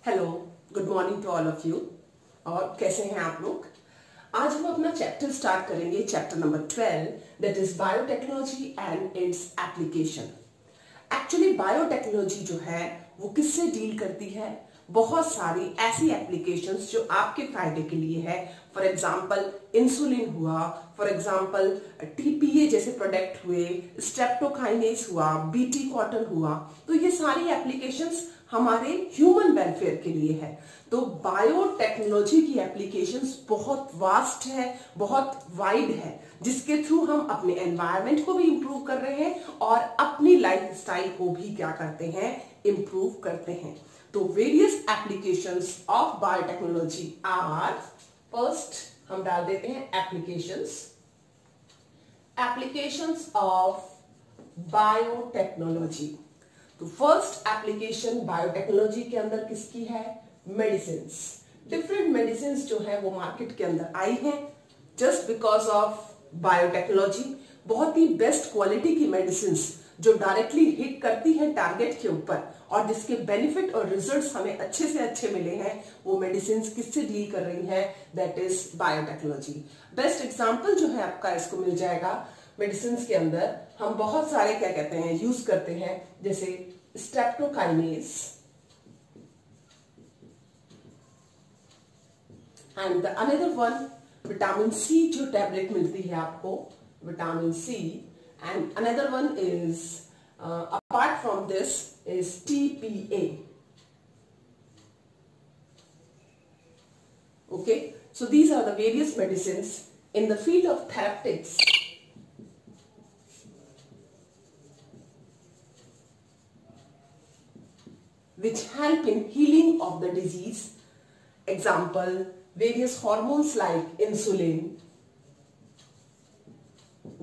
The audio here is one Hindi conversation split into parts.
Hello, good morning to all of you. और कैसे हैं आप लोग? आज हम अपना चैप्टर स्टार्ट करेंगे, chapter number 12, that is biotechnology and its application. Actually biotechnology जो है वो किससे डील करती है? बहुत सारी ऐसी एप्लीकेशंस जो आपके फायदे के लिए है। फॉर एग्जांपल इंसुलिन हुआ, फॉर एग्जांपल टीपीए जैसे प्रोडक्ट हुए, स्ट्रेप्टोकाइनेज हुआ, बीटी कॉटन हुआ, तो ये सारी एप्लीकेशंस हमारे ह्यूमन वेलफेयर के लिए है। तो बायोटेक्नोलॉजी की एप्लीकेशंस बहुत वास्ट है, बहुत वाइड है, जिसके थ्रू हम अपने एनवायरनमेंट को भी इंप्रूव कर रहे हैं और अपनी लाइफस्टाइल को भी क्या करते हैं, इंप्रूव करते हैं। तो various applications of biotechnology are, first हम डाल देते हैं एप्लीकेशंस ऑफ बायोटेक्नोलॉजी। तो फर्स्ट एप्लीकेशन बायोटेक्नोलॉजी के अंदर किसकी है? मेडिसिन। डिफरेंट मेडिसिन जो है वो मार्केट के अंदर आई है जस्ट बिकॉज ऑफ बायोटेक्नोलॉजी। बहुत ही बेस्ट क्वालिटी की मेडिसिन जो डायरेक्टली हिट करती है टारगेट के ऊपर और जिसके बेनिफिट और रिजल्ट्स हमें अच्छे से अच्छे मिले हैं, वो मेडिसिन किससे डील कर रही है? That is biotechnology. Best example जो है आपका इसको मिल जाएगा मेडिसिन के अंदर। हम बहुत सारे क्या कहते हैं यूज करते हैं, जैसे streptokinase and the another one vitamin C जो टैबलेट मिलती है आपको, vitamin C, and another one is apart from this is TPA. Okay, so these are the various medicines in the field of therapeutics. Which help in healing of the disease. Example, various hormones like insulin,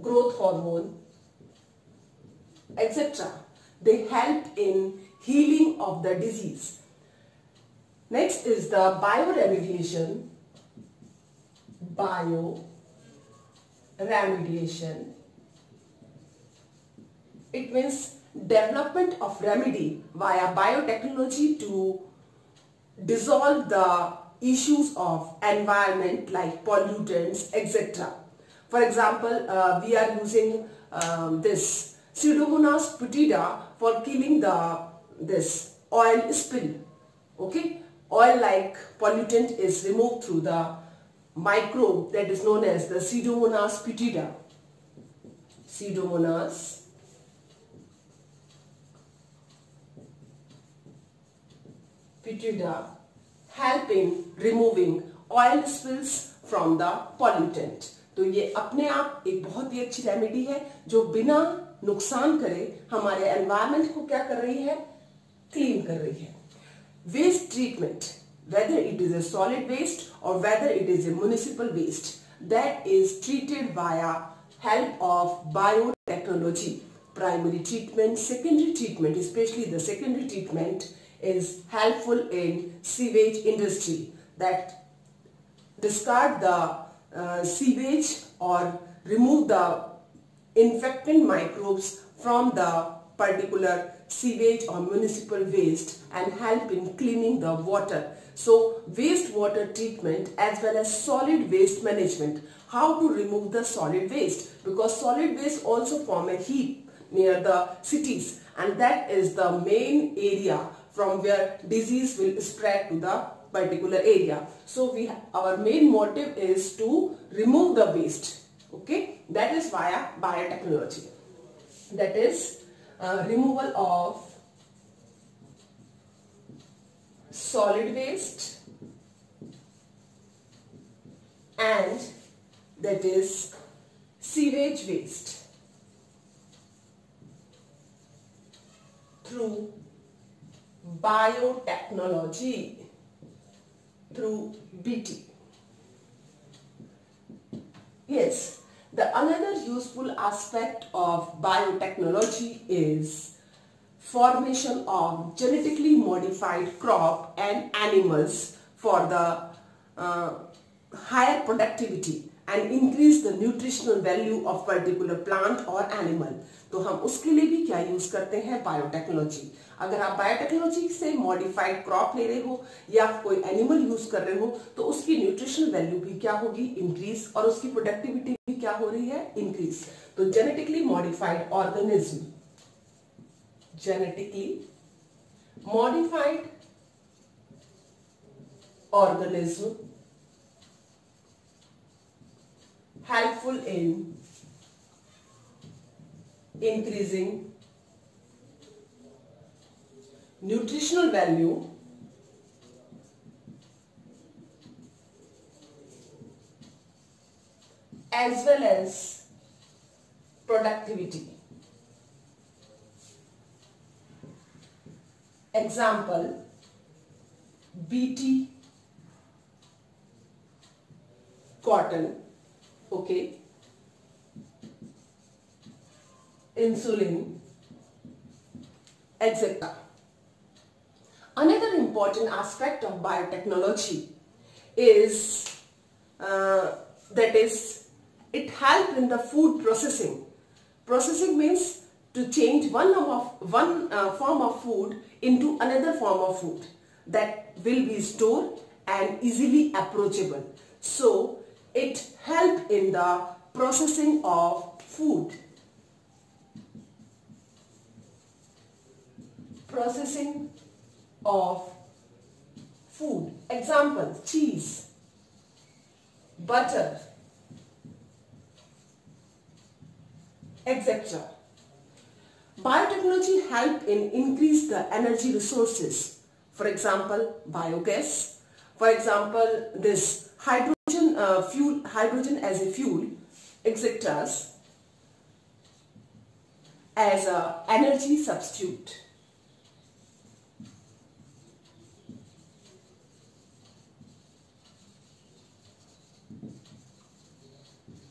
growth hormone, etc. They help in healing of the disease. Next is the bioremediation. Bioremediation. It means development of remedy via biotechnology to dissolve the issues of environment like pollutants, etc. For example, we are using this Pseudomonas putida for killing this oil spill. Okay, oil like pollutant is removed through the microbe that is known as the Pseudomonas putida. Pseudomonas putida help in removing oil spills from the pollutant. तो ये अपने आप एक बहुत ही अच्छी रेमेडी है जो बिना नुकसान करे हमारे एनवायरनमेंट को क्या कर रही है? क्लीन कर रही है। Waste treatment, whether it is a solid waste or whether it is a municipal waste, that is treated via help of biotechnology. Primary treatment, secondary treatment, especially the secondary treatment is helpful in sewage industry, that discard the sewage or remove the infectant microbes from the particular sewage or municipal waste and help in cleaning the water. So wastewater treatment as well as solid waste management. How to remove the solid waste? Because solid waste also form a heap near the cities, and that is the main area from where disease will spread to the particular area. So our main motive is to remove the waste. Okay, that is via biotechnology. That is removal of solid waste and that is sewage waste through biotechnology, through BT. Yes, the another useful aspect of biotechnology is formation of genetically modified crop and animals for the higher productivity and increase the nutritional value of particular plant or animal. तो हम उसके लिए भी क्या यूज करते हैं, बायोटेक्नोलॉजी। अगर आप बायोटेक्नोलॉजी से मॉडिफाइड क्रॉप ले रहे हो या कोई एनिमल यूज कर रहे हो तो उसकी न्यूट्रिशनल वैल्यू भी क्या होगी, इंक्रीज, और उसकी प्रोडक्टिविटी भी क्या हो रही है, इंक्रीज। तो genetically modified organism, genetically modified organism helpful in increasing nutritional value as well as productivity. Example, BT, cotton, okay, insulin, etc. Another important aspect of biotechnology is that is it helps in the food processing. Processing means to change one form of food into another form of food that will be stored and easily approachable. So it helps in the processing of food. Processing of food. Example, cheese, butter, etc. Biotechnology help in increase the energy resources. For example, biogas. For example, this hydrogen as a fuel, etc. as a energy substitute.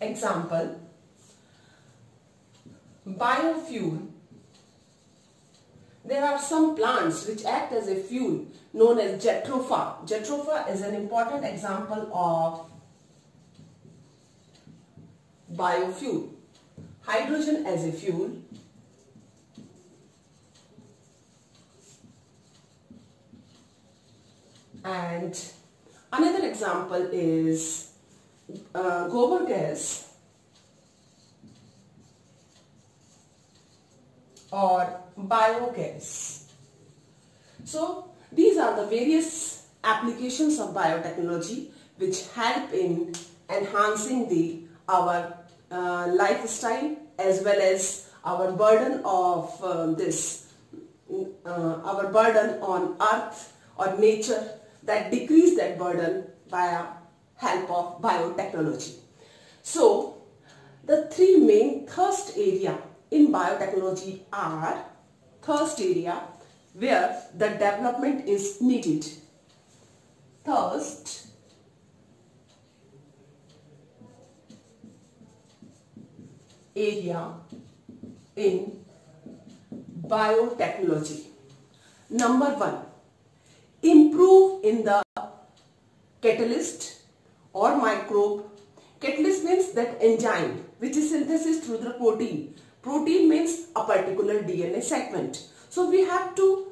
Example, biofuel. There are some plants which act as a fuel known as jatropha. Jatropha is an important example of biofuel. Hydrogen as a fuel, and another example is gobar gas or biogas. So these are the various applications of biotechnology which help in enhancing our lifestyle as well as our burden of our burden on earth or nature, that decrease that burden by help of biotechnology. So the three main thrust area in biotechnology are: thirst area, where the development is needed. Thirst area in biotechnology. Number 1, improve in the catalyst or microbe. Catalyst means that enzyme which is synthesis through the protein. Protein means a particular DNA segment. So we have to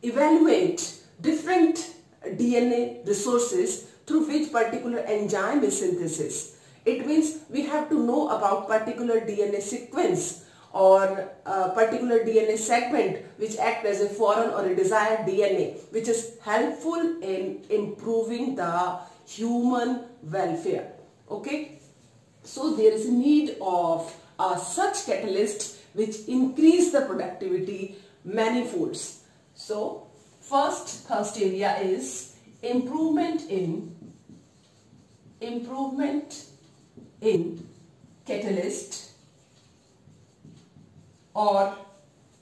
evaluate different DNA resources through which particular enzyme is synthesis. It means we have to know about particular DNA sequence or a particular DNA segment which act as a foreign or a desired DNA, which is helpful in improving the human welfare. Okay, so there is a need of such catalyst which increase the productivity many folds. So first thrust area is improvement in catalyst or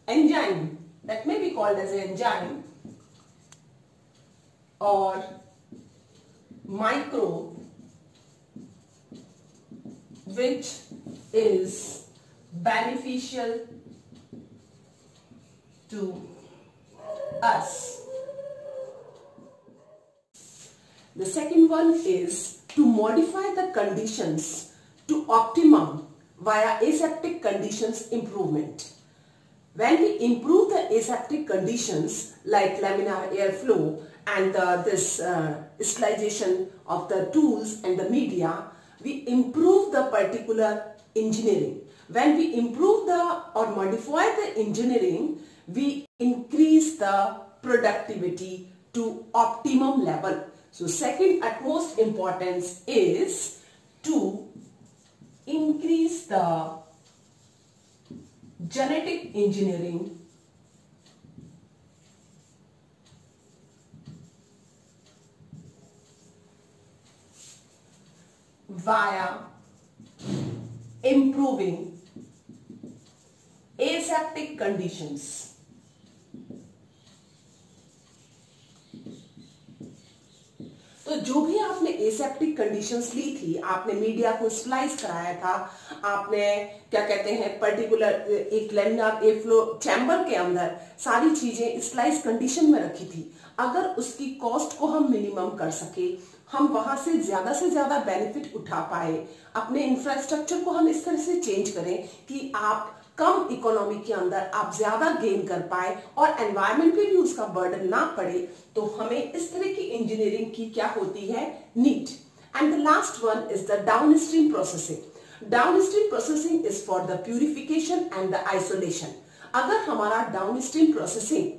enzyme, that may be called as an enzyme, or microbe which is beneficial to us. The second one is to modify the conditions to optimum via aseptic conditions improvement. When we improve the aseptic conditions like laminar airflow and this sterilization of the tools and the media, we improve the particular engineering. When we improve or modify the engineering, we increase the productivity to optimum level. So second utmost importance is to increase the genetic engineering via improving aseptic conditions. तो जो भी आपने एसेप्टिक कंडीशंस ली थी, आपने मीडिया को स्लाइस कराया था, आपने क्या कहते हैं पर्टिकुलर एक लैमिनार एयरफ्लो चैम्बर के अंदर सारी चीजें स्लाइस कंडीशन में रखी थी, अगर उसकी कॉस्ट को हम मिनिमम कर सके, हम वहां से ज्यादा बेनिफिट उठा पाए, अपने इंफ्रास्ट्रक्चर को हम इस तरह से चेंज करें कि आप कम इकोनॉमी के अंदर आप ज्यादा गेन कर पाए और एनवायरनमेंट पे भी उसका बर्डन ना पड़े, तो हमें इस तरह की इंजीनियरिंग की क्या होती है, need. And the last one is the downstream processing. Downstream processing is for the purification and the isolation. अगर हमारा डाउनस्ट्रीम प्रोसेसिंग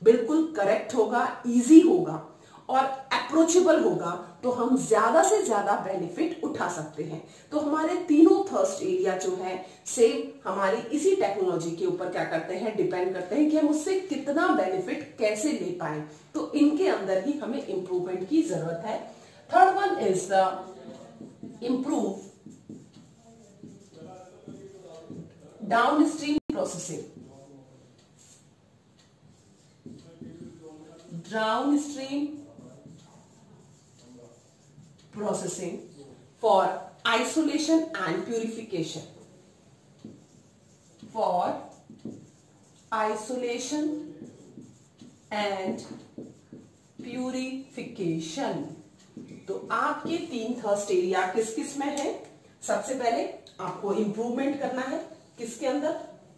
बिल्कुल करेक्ट होगा, इजी होगा और अप्रोचेबल होगा, तो हम ज्यादा से ज्यादा बेनिफिट उठा सकते हैं. तो हमारे तीनों थर्स्ट एरिया जो है सेम हमारी इसी टेक्नोलॉजी के ऊपर क्या करते हैं, डिपेंड करते हैं कि हम उससे कितना बेनिफिट कैसे ले पाए. तो इनके अंदर ही हमें इंप्रूवमेंट की जरूरत है. Third one is the improve downstream processing. Downstream processing for isolation and purification. For isolation and purification. तो आपके तीन थर्स्ट एरिया किस किस में है? सबसे पहले आपको इंप्रूवमेंट करना है किसके अंदर,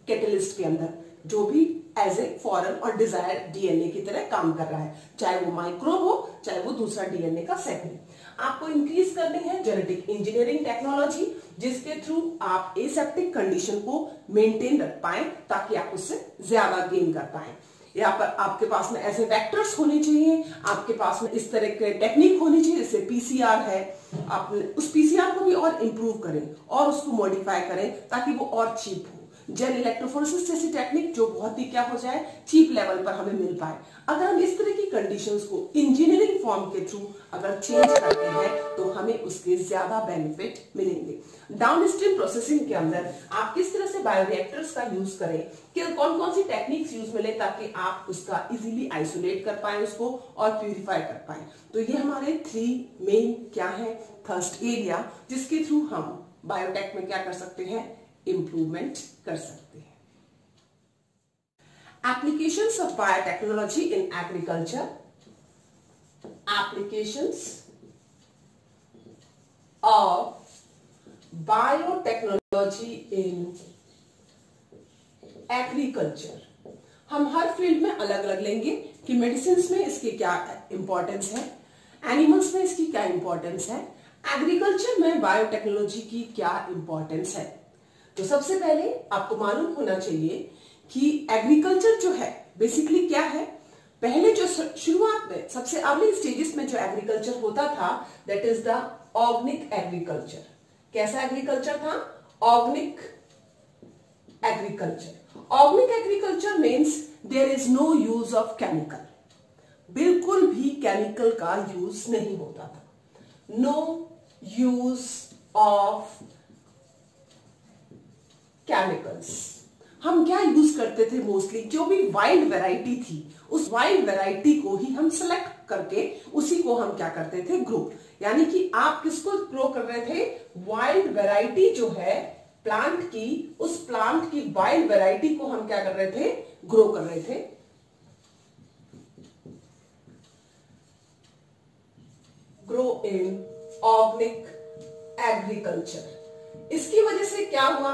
कैटलिस्ट के अंदर, जो भी एज ए फॉरेन और डिजायर्ड डीएनए की तरह काम कर रहा है, चाहे वो माइक्रोब हो चाहे वो दूसरा डीएनए का सेगमेंट. आपको इंक्रीज करनी है जेनेटिक इंजीनियरिंग टेक्नोलॉजी, जिसके थ्रू आप एसेप्टिक कंडीशन को मेंटेन रख पाए ताकि आप उससे ज्यादा गेन कर पाए. यहाँ पर आपके पास में ऐसे वेक्टर्स होने चाहिए, आपके पास में इस तरह के टेक्निक होनी चाहिए, जैसे पीसीआर है, आप उस पीसीआर को भी और इंप्रूव करें और उसको मॉडिफाई करें ताकि वो और चीप हो. जेल इलेक्ट्रोफोरेसिस जैसी टेक्निक जो बहुत ही क्या हो जाए, चीप लेवल पर हमें मिल पाए. अगर हम इस तरह की कंडीशंस को इंजीनियरिंग फॉर्म के थ्रू अगर चेंज करते हैं तो हमें उसके ज्यादा बेनिफिट मिलेंगे. डाउनस्ट्रीम प्रोसेसिंग के अंदर आप किस तरह से बायोरिएक्टर्स का यूज करें, कि कौन कौन सी टेक्निक्स यूज मिले ताकि आप उसका इजीली आइसोलेट कर पाए उसको और प्यूरिफाई कर पाए. तो ये हमारे 3 मेन क्या है, थर्स्ट एरिया, जिसके थ्रू हम बायोटेक में क्या कर सकते हैं, इंप्रूवमेंट कर सकते हैं. Applications of biotechnology in agriculture. Applications of biotechnology in agriculture. हम हर फील्ड में अलग अलग लेंगे कि मेडिसिन में इसकी क्या इंपॉर्टेंस है, एनिमल्स में इसकी क्या इंपॉर्टेंस है, एग्रीकल्चर में बायोटेक्नोलॉजी की क्या इंपॉर्टेंस है. तो सबसे पहले आपको मालूम होना चाहिए कि एग्रीकल्चर जो है बेसिकली क्या है. पहले जो शुरुआत में सबसे अर्ली स्टेजेस में जो एग्रीकल्चर होता था, that is the organic agriculture. कैसा एग्रीकल्चर था, organic agriculture. Organic agriculture means there is no use of chemical. बिल्कुल भी केमिकल का यूज नहीं होता था. No use of chemicals. हम क्या यूज करते थे, मोस्टली जो भी वाइल्ड वैरायटी थी उस वाइल्ड वैरायटी को ही हम सेलेक्ट करके उसी को हम क्या करते थे, ग्रो. यानी कि आप किसको ग्रो कर रहे थे, वाइल्ड वैरायटी जो है प्लांट की, उस प्लांट की वाइल्ड वैरायटी को हम क्या कर रहे थे, ग्रो कर रहे थे. Grow in organic agriculture. इसकी वजह से क्या हुआ,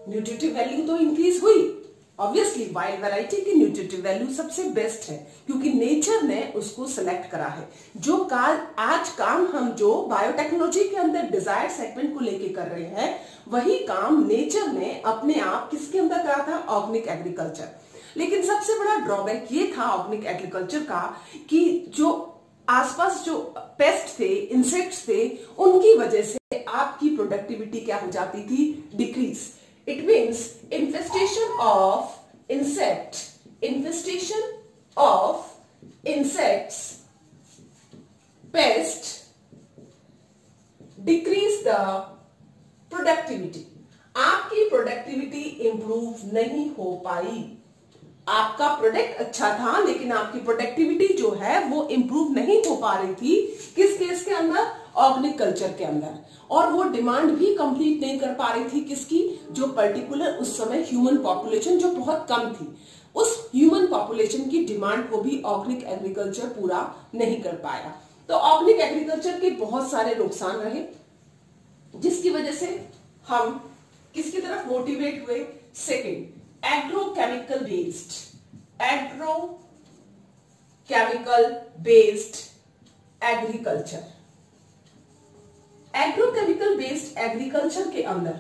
न्यूट्रिटिव वैल्यू तो इंक्रीज हुई। ऑब्वियसली वाइल्ड वैरायटी की न्यूट्रिटिव वैल्यू सबसे बेस्ट है क्योंकि नेचर ने उसको सेलेक्ट करा है। जो आज काम हम जो बायोटेक्नोलॉजी के अंदर डिजायर्ड सेगमेंट को लेके कर रहे हैं, वही काम नेचर ने अपने आप किसके अंदर करा था, ऑर्गेनिक एग्रीकल्चर। लेकिन सबसे बड़ा ड्रॉबैक ये था ऑर्गेनिक एग्रीकल्चर का कि जो आसपास जो पेस्ट थे, इंसेक्ट्स थे, उनकी वजह से आपकी प्रोडक्टिविटी क्या हो जाती थी, decrease. It means infestation of insects, pest decrease the productivity. आपकी प्रोडक्टिविटी इंप्रूव नहीं हो पाई। आपका प्रोडक्ट अच्छा था लेकिन आपकी प्रोडक्टिविटी जो है वो इंप्रूव नहीं हो पा रही थी। किस केस के अंदर, ऑर्गेनिक कल्चर के अंदर। और वो डिमांड भी कंप्लीट नहीं कर पा रही थी किसकी, जो पर्टिकुलर उस समय ह्यूमन पॉपुलेशन जो बहुत कम थी, उस ह्यूमन पॉपुलेशन की डिमांड को भी ऑर्गेनिक एग्रीकल्चर पूरा नहीं कर पाया। तो ऑर्गेनिक एग्रीकल्चर के बहुत सारे नुकसान रहे, जिसकी वजह से हम किसकी तरफ मोटिवेट हुए, second, agrochemical based agriculture. Agrochemical based agriculture के अंदर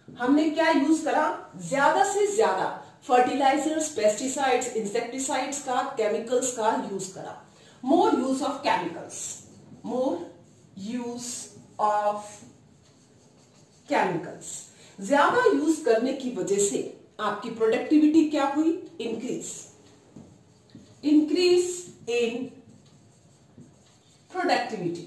हमने क्या यूज करा, ज्यादा से ज्यादा फर्टिलाइजर्स, पेस्टिसाइड्स, इंसेक्टिसाइड्स का, केमिकल्स का यूज करा। मोर यूज ऑफ केमिकल्स, ज्यादा यूज करने की वजह से आपकी प्रोडक्टिविटी क्या हुई, इंक्रीज इन प्रोडक्टिविटी।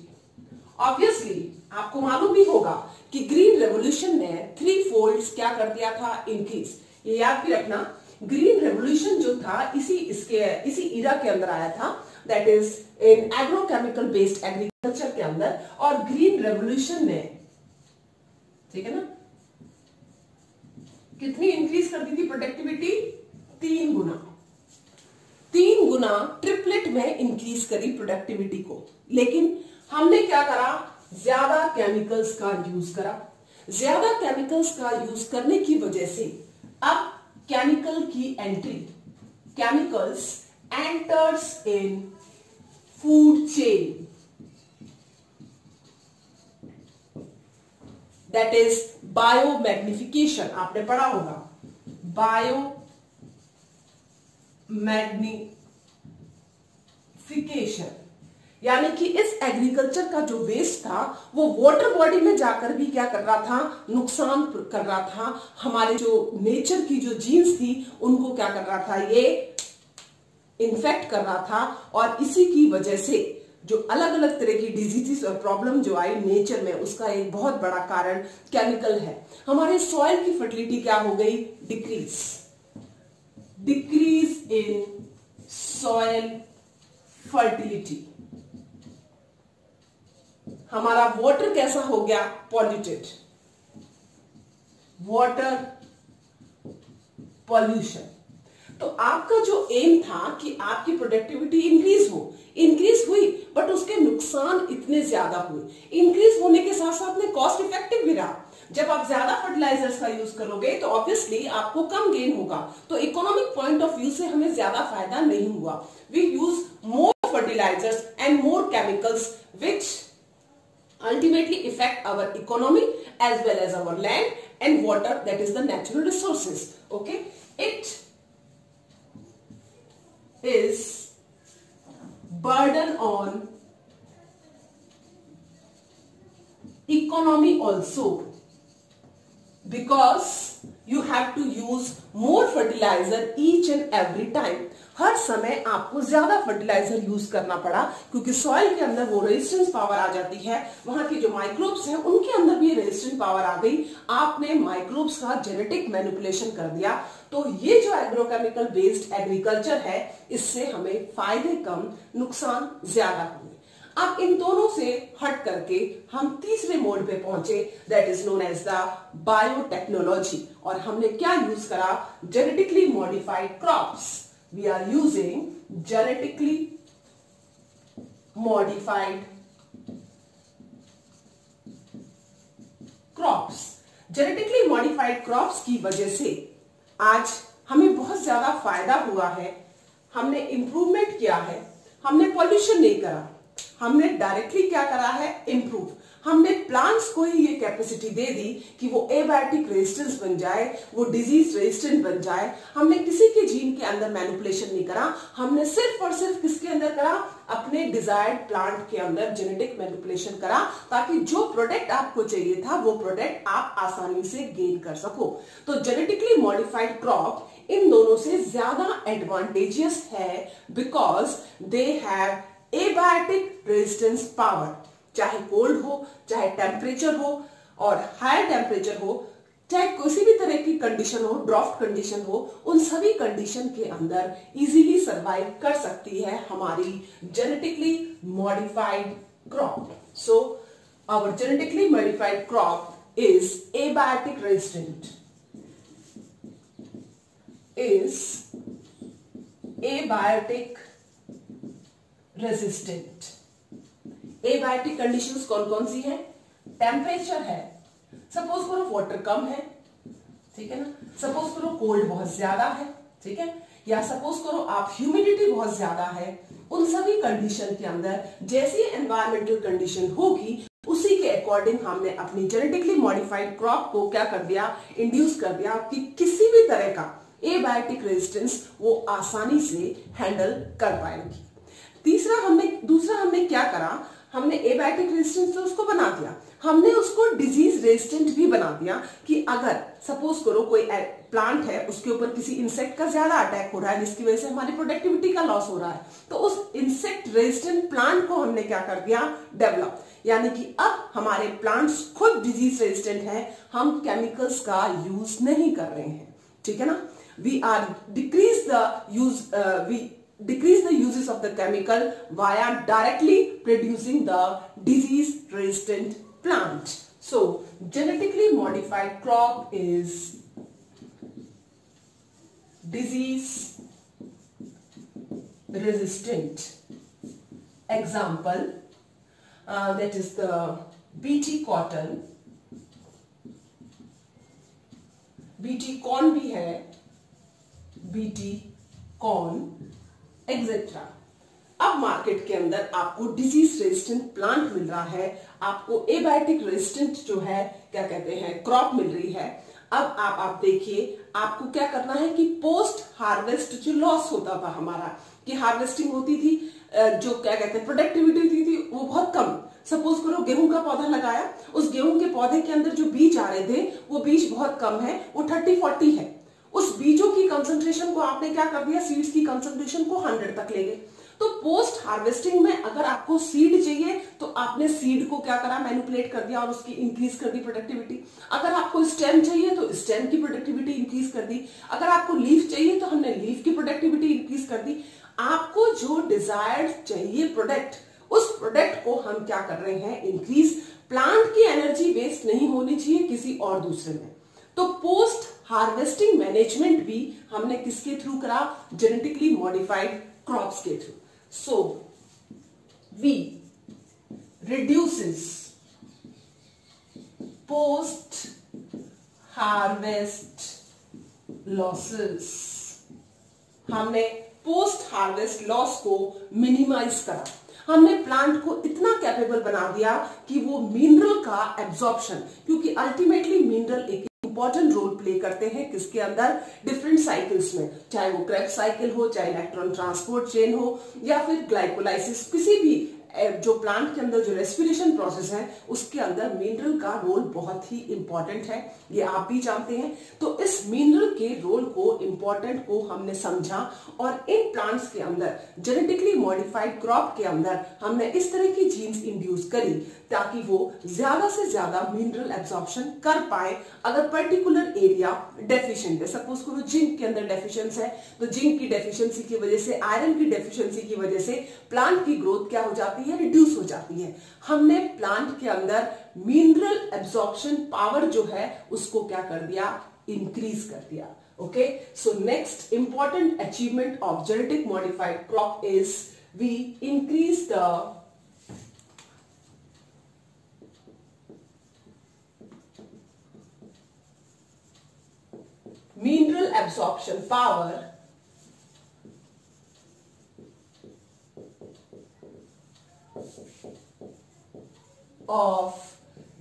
ऑब्वियसली आपको मालूम भी होगा कि ग्रीन रेवोल्यूशन ने 3 फोल्ड्स क्या कर दिया था, इंक्रीज। ये याद भी रखना, ग्रीन रेवोल्यूशन जो था इसी इरा के अंदर आया था, that is in agrochemical based agriculture के अंदर। और ग्रीन रेवोल्यूशन ने, ठीक है ना, कितनी इंक्रीज कर दी थी प्रोडक्टिविटी, 3 गुना ट्रिपलेट में इंक्रीज करी प्रोडक्टिविटी को। लेकिन हमने क्या करा, ज्यादा केमिकल्स का यूज करा। ज्यादा केमिकल्स का यूज करने की वजह से अब केमिकल की entry, chemicals enters in food chain, that is biomagnification. आपने पढ़ा होगा बायोमैग्निफिकेशन, यानी कि इस एग्रीकल्चर का जो वेस्ट था वो वाटर बॉडी में जाकर भी क्या कर रहा था, नुकसान कर रहा था। हमारे जो नेचर की जो जीन्स थी उनको क्या कर रहा था, ये इन्फेक्ट कर रहा था। और इसी की वजह से जो अलग अलग तरह की डिजीजेस और प्रॉब्लम जो आई नेचर में, उसका एक बहुत बड़ा कारण केमिकल है। हमारे सॉइल की फर्टिलिटी क्या हो गई, डिक्रीज इन सॉइल फर्टिलिटी। हमारा वाटर कैसा हो गया, पॉल्यूटेड, वाटर पॉल्यूशन। तो आपका जो एम था कि आपकी प्रोडक्टिविटी इंक्रीज हुई, बट उसके नुकसान इतने ज्यादा हुए। इंक्रीज होने के साथ साथ में कॉस्ट इफेक्टिव भी रहा। जब आप ज्यादा फर्टिलाइजर्स का यूज करोगे तो ऑब्वियसली आपको कम गेन होगा, तो इकोनॉमिक पॉइंट ऑफ व्यू से हमें ज्यादा फायदा नहीं हुआ। We use more fertilisers and more chemicals which ultimately affect our economy as well as our land and water, that is the natural resources. Okay, it is burden on economy also, because you have to use more fertilizer each and every time. हर समय आपको ज्यादा फर्टिलाइजर यूज करना पड़ा क्योंकि सॉइल के अंदर वो रेजिस्टेंस पावर आ जाती है। वहां के जो माइक्रोब्स हैं उनके अंदर भी रेजिस्टेंस पावर आ गई। आपने माइक्रोब्स का जेनेटिक मैनिपुलेशन कर दिया। तो ये जो एग्रोकेमिकल बेस्ड एग्रीकल्चर है, इससे हमें फायदे कम, नुकसान ज्यादा हुए। अब इन दोनों से हट करके हम तीसरे मोड पे पहुंचे, that is known as the biotechnology. और हमने क्या यूज करा, genetically modified crops. We are using genetically modified crops. Genetically modified crops की वजह से आज हमें बहुत ज्यादा फायदा हुआ है, हमने इंप्रूवमेंट किया है, हमने पॉल्यूशन नहीं करा, हमने डायरेक्टली क्या करा है, इंप्रूव। हमने प्लांट्स को ही ये कैपेसिटी दे दी कि वो एबायोटिक रेजिस्टेंस बन जाए, वो डिजीज रेजिस्टेंट बन जाए। हमने किसी के जीन के अंदर मैनिपुलेशन नहीं करा, हमने सिर्फ और सिर्फ किसके अंदर करा, अपने डिजायर्ड प्लांट के अंदर जेनेटिक मैनिपुलेशन करा, ताकि जो प्रोडक्ट आपको चाहिए था वो प्रोडक्ट आप आसानी से गेन कर सको। तो जेनेटिकली मॉडिफाइड क्रॉप इन दोनों से ज्यादा एडवांटेजियस है, because they have abiotic resistance power. चाहे कोल्ड हो, चाहे टेम्परेचर हो और हायर टेम्परेचर हो, चाहे किसी भी तरह की कंडीशन हो, ड्राफ्ट कंडीशन हो, उन सभी कंडीशन के अंदर इजीली सरवाइव कर सकती है हमारी genetically modified crop. So our genetically modified crop is abiotic resistant, is abiotic resistant। Abiotic conditions कौन कौन सी है, टेम्परेचर है, सपोज करो वाटर कम है, ठीक है ना, सपोज करो कोल्ड बहुत ज्यादा है, ठीक है, या सपोज करो आप ह्यूमिडिटी बहुत ज्यादा है। उन सभी कंडीशन के अंदर जैसी एनवायरमेंटल कंडीशन होगी उसी के अकॉर्डिंग हमने अपनी जेनेटिकली मॉडिफाइड क्रॉप को क्या कर दिया, इंड्यूस कर दिया कि किसी भी तरह का एबायोटिक रेजिस्टेंस वो आसानी से हैंडल कर पाएंगी। दूसरा हमने क्या करा, हमने एबायोटिक रेजिस्टेंस तो उसको बना दिया, हमने उसको डिजीज रेजिस्टेंट भी बना दिया कि अगर सपोज करो कोई प्लांट है, उसके ऊपर किसी इंसेक्ट का ज्यादा अटैक हो रहा है जिसकी वजह से हमारी प्रोडक्टिविटी का लॉस हो रहा है, तो उस इंसेक्ट रेजिस्टेंट प्लांट को हमने क्या कर दिया, डेवलप। यानी कि अब हमारे प्लांट्स खुद डिजीज रेजिस्टेंट हैं, हम केमिकल्स का यूज नहीं कर रहे हैं, ठीक है ना। we decrease the uses of the chemical via directly producing the disease resistant plant. So genetically modified crop is disease resistant. Example, that is the BT cotton, BT corn भी है, BT corn एक्सेट्रा। अब मार्केट के अंदर आपको डिजीज रेजिस्टेंट प्लांट मिल रहा है, आपको एबायोटिक रेजिस्टेंट जो है क्या कहते हैं क्रॉप मिल रही है। अब आप देखिए आपको क्या करना है कि पोस्ट हार्वेस्ट जो लॉस होता था हमारा, कि हार्वेस्टिंग होती थी, जो क्या कहते हैं प्रोडक्टिविटी थी वो बहुत कम। सपोज करो गेहूं का पौधा लगाया, उस गेहूं के पौधे के अंदर जो बीज आ रहे थे वो बीज बहुत कम है, वो 30-40 है। उस बीजों की कंसंट्रेशन को आपने क्या कर दिया, सीड्स की कंसंट्रेशन को 100 तक ले गए। तो पोस्ट हार्वेस्टिंग में अगर आपको सीड चाहिए तो आपने सीड को क्या करा, मैनिपुलेट कर दिया और उसकी इंक्रीज कर दी प्रोडक्टिविटी। अगर आपको स्टेम चाहिए तो स्टेम की प्रोडक्टिविटी इंक्रीज कर दी। अगर आपको लीफ चाहिए तो हमने लीफ की प्रोडक्टिविटी इंक्रीज कर दी। आपको जो डिजायर्ड चाहिए प्रोडक्ट, उस प्रोडक्ट को हम क्या कर रहे हैं, इंक्रीज। प्लांट की एनर्जी वेस्ट नहीं होनी चाहिए किसी और दूसरे में। तो पोस्ट हार्वेस्टिंग मैनेजमेंट भी हमने किसके थ्रू करा, जेनेटिकली मॉडिफाइड क्रॉप्स के through. So we reduces post harvest losses. हमने पोस्ट हार्वेस्ट लॉस को मिनिमाइज करा। हमने प्लांट को इतना कैपेबल बना दिया कि वो मिनरल का एब्जॉर्प्शन, क्योंकि अल्टीमेटली मिनरल एक इंपॉर्टेंट रोल प्ले करते हैं किसके अंदर, डिफरेंट साइकिल्स में, चाहे वो क्रेब्स साइकिल हो, चाहे इलेक्ट्रॉन ट्रांसपोर्ट चेन हो, या फिर ग्लाइकोलाइसिस, किसी भी जो प्लांट के अंदर जो रेस्पिरेशन प्रोसेस है उसके अंदर मिनरल का रोल बहुत ही इंपॉर्टेंट है, ये आप भी जानते हैं। तो इस मिनरल के रोल को, इंपॉर्टेंट को हमने समझा और इन प्लांट्स के अंदर जेनेटिकली मॉडिफाइड क्रॉप के अंदर हमने इस तरह की जीन्स इंड्यूस करी ताकि वो ज्यादा से ज्यादा मिनरल एब्जॉर्प्शन कर पाए। अगर पर्टिकुलर एरिया डेफिशिएंट है, सपोज करो जिंक के अंदर डेफिशिएंसी है, तो जिंक की डेफिशिएंसी की वजह से, आयरन की डेफिशिएंसी की वजह से प्लांट की ग्रोथ क्या हो जाती है, रिड्यूस हो जाती है। हमने प्लांट के अंदर मिनरल एब्जॉर्प्शन पावर जो है उसको क्या कर दिया, इंक्रीज कर दिया। Okay, so next important achievement of genetic modified crop is we increase the mineral absorption power of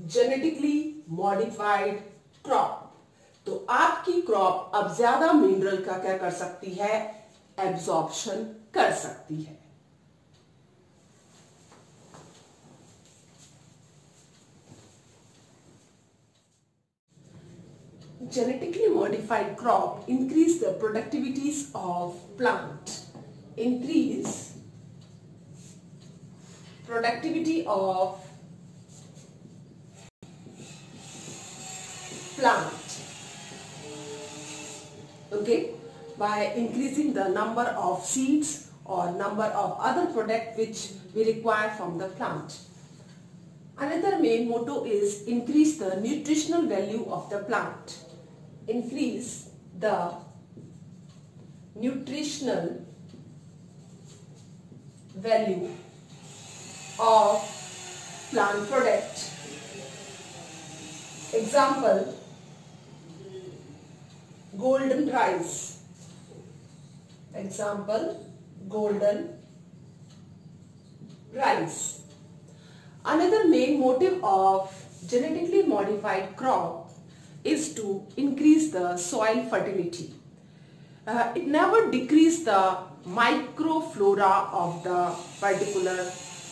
genetically modified crop। तो आपकी क्रॉप अब ज्यादा मिनरल का क्या कर सकती है, एब्जॉर्प्शन कर सकती है। Genetically modified crop increase the productivities of plant, increase productivity of plant, okay, by increasing the number of seeds or number of other product which we require from the plant. Another main motto is increase the nutritional value of the plant. Increase the nutritional value of plant product. Example, golden rice. Example, golden rice. Another main motive of genetically modified crop is to increase the soil fertility. It never decrease the microflora of the particular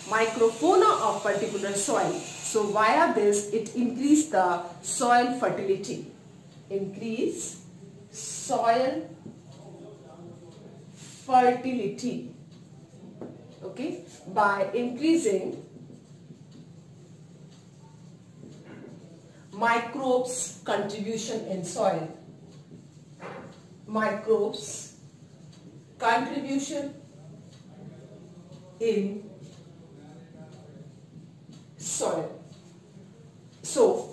microfauna of particular soil. So via this it increase the soil fertility. Increase soil fertility, okay, by increasing microbes contribution in soil. Microbes contribution in soil. So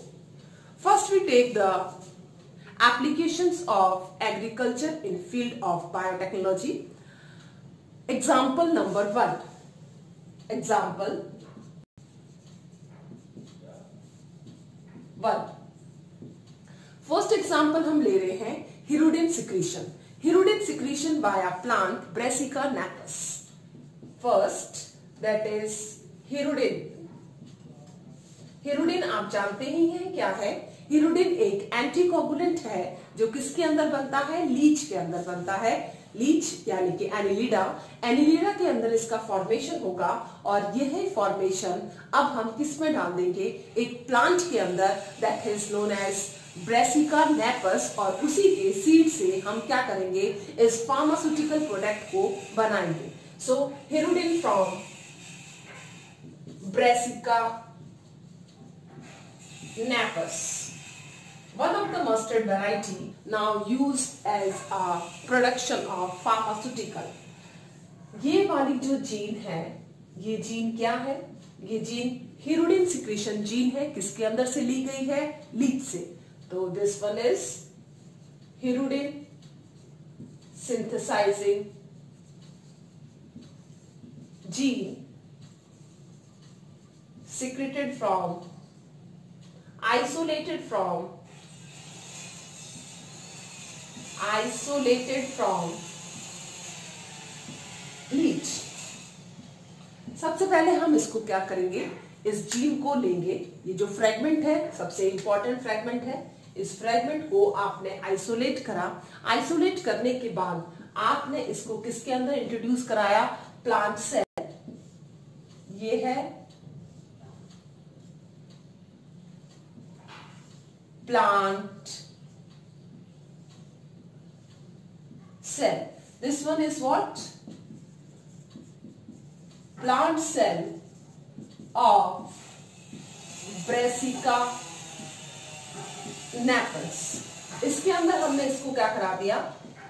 first we take the applications of agriculture in field of biotechnology. Example number 1. Example 1. First example हम ले रहे हैं hirudin secretion. Hirudin secretion bye a plant Brassica napus. First that is hirudin. Hirudin आप जानते ही हैं क्या है। हिरुडिन एक एंटीकोगुलेंट है जो किसके अंदर बनता है, लीच के अंदर बनता है। लीच यानी कि एनिलिडा, एनिलिडा के अंदर इसका फॉर्मेशन होगा और यह फॉर्मेशन अब हम किस में डाल देंगे, एक प्लांट के अंदर that is known as Brassica napus, और उसी के सीड से हम क्या करेंगे, इस फार्मास्यूटिकल प्रोडक्ट को बनाएंगे। So hirudin from Brassica napus, one of the mustard variety now used as a production of pharmaceutical। ये वाली जो जीन है, ये जीन क्या है, ये जीन हिरुडिन सिक्रीशन जीन है। किसके अंदर से ली गई है, लीच से। तो this one is hirudin synthesising gene secreted from, isolated from leech. सबसे पहले हम इसको क्या करेंगे, इस जीन को लेंगे। ये जो फ्रेगमेंट है सबसे इंपॉर्टेंट फ्रेगमेंट है। इस फ्रेगमेंट को आपने आइसोलेट करा। आइसोलेट करने के बाद आपने इसको किसके अंदर इंट्रोड्यूस कराया, प्लांट सेल। ये है plant cell. This one is what? Plant cell of Brassica napus. इसके अंदर हमने इसको क्या करा दिया,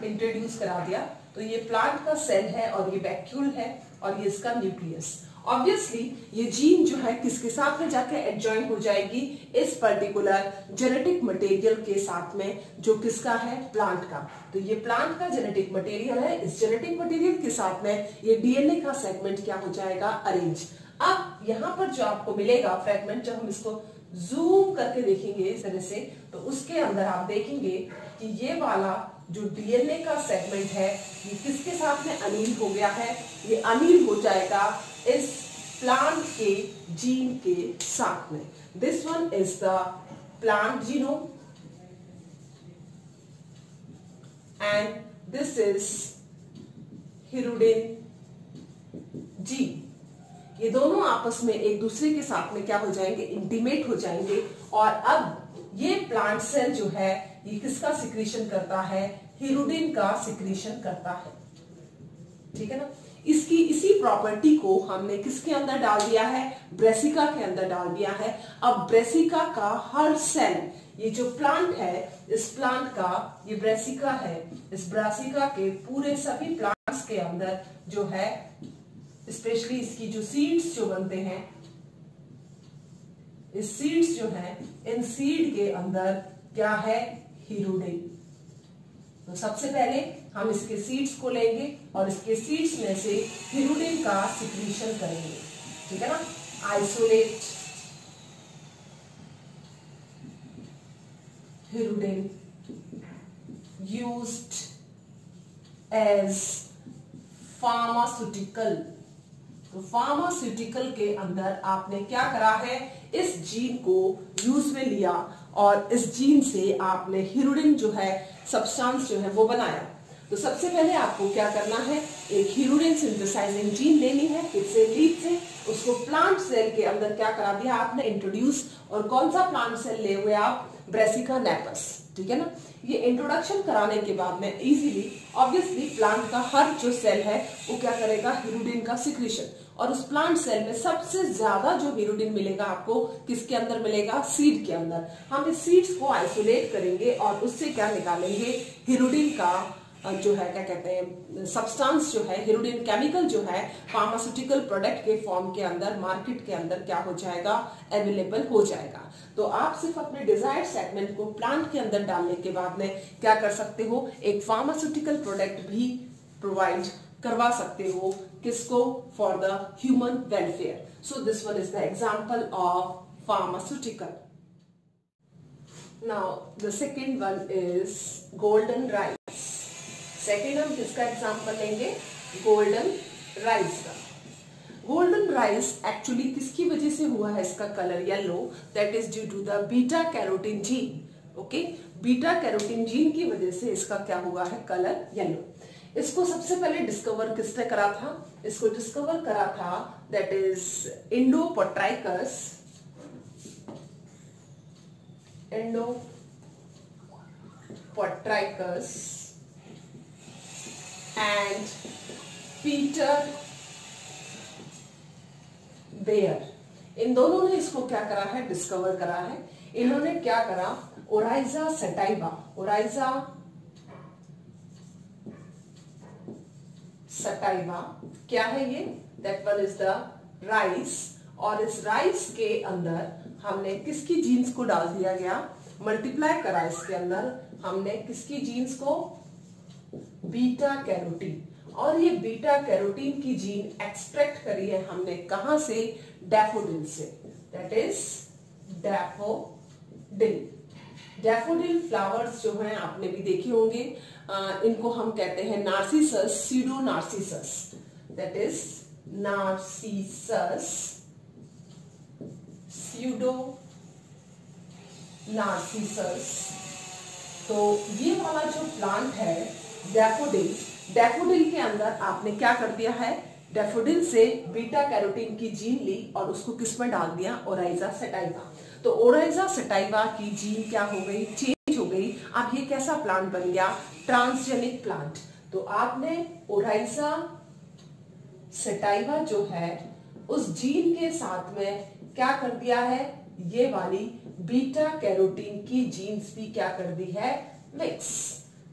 इंट्रोड्यूस करा दिया। तो ये प्लांट का सेल है और ये वैक्यूल है और ये इसका न्यूक्लियस। ऑब्वियसली ये जीन जो है किसके साथ में जाके एडजॉइन हो जाएगी, इस पर्टिकुलर जेनेटिक मटेरियल के साथ में, जो किसका है, प्लांट का। तो ये प्लांट का जेनेटिक मटेरियल है। इस जेनेटिक मटेरियल के साथ में ये डीएनए का सेगमेंट क्या हो जाएगा, अरेंज। अब यहाँ पर जो आपको मिलेगा फ्रेगमेंट, जब हम इसको जूम करके देखेंगे इस तरह से, तो उसके अंदर आप देखेंगे कि ये वाला जो डीएनए का सेगमेंट है ये किसके साथ में अनील हो गया है, ये अनील हो जाएगा इस प्लांट के जीन के साथ में। This one is the plant genome and this is hirudin gene. ये दोनों आपस में एक दूसरे के साथ में क्या हो जाएंगे, इंटीमेट हो जाएंगे। और अब ये प्लांट सेल जो है ये किसका सिक्रीशन करता है, हिरुडिन का सिक्रीशन करता है, ठीक है ना। इसकी इसी प्रॉपर्टी को हमने किसके अंदर डाल दिया है, ब्रेसिका के अंदर डाल दिया है। अब ब्रेसिका का हर सेल, ये जो प्लांट है इस प्लांट का ये ब्रेसिका है, इस ब्रेसिका के पूरे सभी प्लांट्स के अंदर जो है, स्पेशली इसकी जो सीड्स जो बनते हैं, इस सीड्स जो हैं, इन सीड के अंदर क्या है, हिरुडिन। तो सबसे पहले हम इसके सीड्स को लेंगे और इसके सीड्स में से हिरुडिन का सिक्रीशन करेंगे, ठीक है ना। Isolate hirudin used as pharmaceutical. तो फार्मास्यूटिकल के अंदर आपने क्या करा है, इस जीन को यूज में लिया और इस जीन से आपने हिरुडिन जो है सब्सटेंस जो है वो बनाया। तो सबसे पहले आपको क्या करना है, एक हिरुडिन सिंथेसाइजिंग जीन लेनी है इससे लीड से, उसको प्लांट सेल के अंदर क्या करा दिया आपने, इंट्रोड्यूस। और कौन सा प्लांट सेल ले हुए आप, ब्रेसिका नेपस, ठीक है ना। ये इंट्रोडक्शन कराने के बाद में इजीली ऑब्वियसली प्लांट का हर जो सेल है वो क्या करेगा, हिरुडिन का सिक्रीशन। और उस प्लांट सेल में सबसे ज्यादा जो हिरुडिन मिलेगा आपको किसके अंदर मिलेगा, सीड के अंदर। हम इस सीड्स को आइसोलेट करेंगे और उससे क्या निकालेंगे, हिरुडिन का जो है क्या कहते हैं सब्सटेंस जो है, हिरुडिन केमिकल जो है फार्मास्यूटिकल प्रोडक्ट के फॉर्म के अंदर मार्केट के अंदर क्या हो जाएगा, अवेलेबल हो जाएगा। तो आप सिर्फ अपने डिजायर्ड सेगमेंट को प्लांट के अंदर डालने के बाद में क्या कर सकते हो, एक फार्मास्यूटिकल प्रोडक्ट भी प्रोवाइड करवा सकते हो, किसको, for the human welfare. So this one is the example of pharmaceutical. Now the second one is golden rice. Second हम किसका एग्जांपल लेंगे, गोल्डन राइस का। गोल्डन राइस एक्चुअली किसकी वजह से हुआ है इसका colour yellow, that is due to the beta carotene gene. Okay, beta carotene gene की वजह से इसका क्या हुआ है, कलर येलो। इसको सबसे पहले डिस्कवर किसने करा था, इसको डिस्कवर करा था दैट इज इंडोपोट्राइकस, एंड पीटर बेयर। इन दोनों ने इसको क्या करा है, डिस्कवर करा है। इन्होंने क्या करा, ओराइजा सटाइवा, ओराइजा सटाइवा क्या है ये, that one is the rice. और इस राइस के अंदर हमने किसकी जीन्स को डाल दिया गया, मल्टीप्लाई करा इसके अंदर हमने किसकी जीन्स को, बीटा कैरोटीन। और ये बीटा कैरोटीन की जीन एक्सट्रैक्ट करी है हमने कहां से, डैफोडिल से, that is daffodil. Daffodil flowers जो हैं आपने भी देखे होंगे, इनको हम कहते हैं Narcissus, pseudo Narcissus, that is Narcissus, pseudo Narcissus. तो ये वाला जो प्लांट है डैफोडिल, डैफोडिल के अंदर आपने क्या कर दिया है, डैफोडिल से बीटा कैरोटीन की जीन ली और उसको किस में डाल दिया, ओराइजा सटाइवा। तो ओराइजा सटाइवा की जीन क्या हो गई, चेंज हो गई। अब ये कैसा प्लांट बन गया, ट्रांसजेनिक प्लांट। तो आपने ओराइजा सटाइवा जो है उस जीन के साथ में क्या कर दिया है, ये वाली बीटा कैरोटीन की जीन्स भी क्या कर दी है, mix.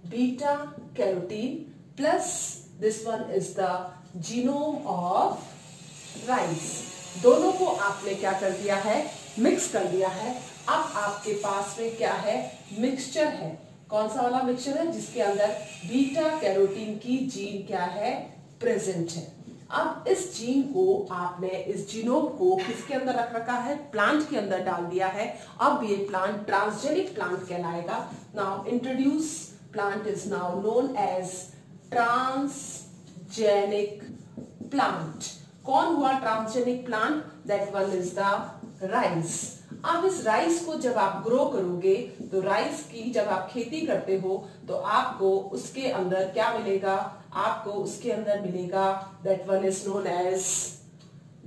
Beta carotene plus this one is the genome of rice, दोनों को आपने क्या कर दिया है, मिक्स कर दिया है। अब आपके पास में क्या है, मिक्सचर है। कौन सा वाला मिक्सचर है, जिसके अंदर बीटा कैरोटीन की जीन क्या है, प्रेजेंट है। अब इस जीन को आपने, इस जीनोम को किसके अंदर रख रखा है, प्लांट के अंदर डाल दिया है। अब ये प्लांट ट्रांसजेनिक प्लांट कहलाएगा। Now introduce plant is now known as transgenic plant. कौन हुआ transgenic plant? That one is the rice. अब इस राइस को जब आप ग्रो करोगे तो राइस की जब आप खेती करते हो तो आपको उसके अंदर क्या मिलेगा? आपको उसके अंदर मिलेगा that one is known as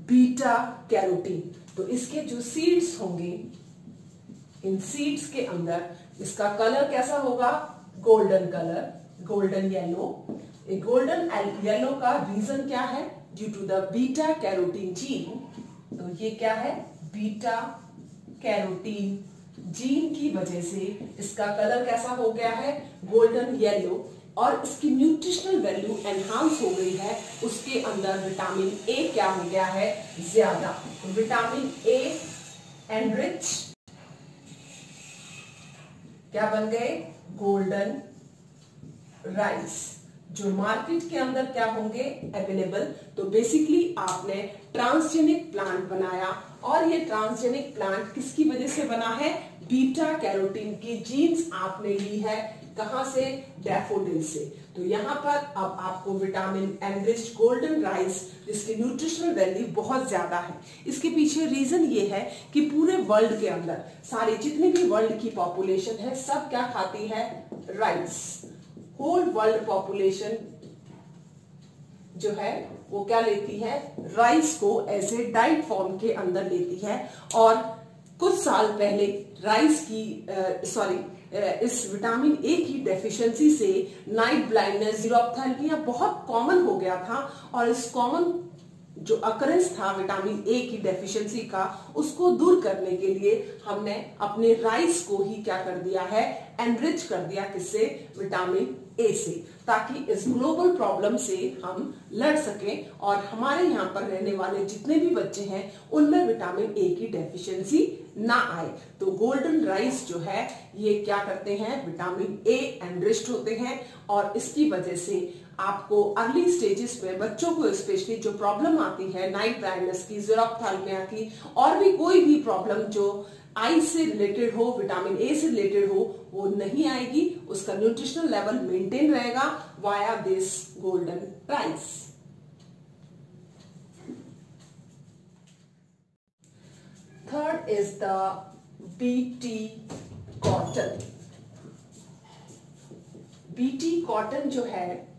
beta carotene. तो इसके जो सीड्स होंगे, इन सीड्स के अंदर इसका कलर कैसा होगा? Golden colour, golden yellow. Golden yellow का रीजन क्या है? Due to the beta carotene gene. तो ये क्या है? बीटा कैरोटीन जीन की वजह से इसका कलर कैसा हो गया है? Golden yellow. और इसकी न्यूट्रिशनल वैल्यू एनहांस हो गई है। उसके अंदर विटामिन ए क्या हो गया है? ज्यादा। तो विटामिन ए एनरिच क्या बन गए? गोल्डन राइस, जो मार्केट के अंदर क्या होंगे? अवेलेबल। तो बेसिकली आपने ट्रांसजेनिक प्लांट बनाया, और ये ट्रांसजेनिक प्लांट किसकी वजह से बना है? बीटा कैरोटीन की जीन्स आपने ली है। कहां से? डैफोडिल से। तो यहाँ पर अब आपको विटामिन एनरिच्ड गोल्डन राइस, जिसकी न्यूट्रिशनल वैल्यू बहुत ज्यादा है। इसके पीछे रीजन ये है कि पूरे वर्ल्ड के अंदर सारी जितनी भी वर्ल्ड की पॉपुलेशन है, सब क्या खाती है? राइस। होल वर्ल्ड पॉपुलेशन जो है वो क्या लेती है? राइस को ऐसे डाइट फॉर्म के अंदर लेती है। और कुछ साल पहले राइस की इस विटामिन ए की डेफिशिएंसी से नाइट ब्लाइंडनेस, ज़ीरोफ्थैल्मिया बहुत कॉमन हो गया था। और इस कॉमन जो अकरेंस था विटामिन ए की डेफिशिएंसी का, उसको दूर करने के लिए हमने अपने राइस को ही क्या कर दिया है? एनरिच कर दिया। किससे? विटामिन ए से, ताकि इस ग्लोबल प्रॉब्लम से हम लड़ सकें और हमारे यहाँ पर रहने वाले जितने भी बच्चे हैं उनमें विटामिन ए की डेफिशिएंसी ना आए। तो गोल्डन राइस जो है ये क्या करते हैं? विटामिन ए एनरिच्ड होते हैं। और इसकी वजह से आपको अर्ली स्टेजेस में बच्चों को स्पेशली जो प्रॉब्लम आती है नाइट ब्लाइंडनेस की, ज़ीरोफ्थैल्मिया की, और भी कोई भी प्रॉब्लम जो आई से रिलेटेड हो, विटामिन ए से रिलेटेड हो, वो नहीं आएगी। उसका न्यूट्रिशनल लेवल मेंटेन रहेगा via this golden rice. Third is the BT cotton. BT cotton जो है,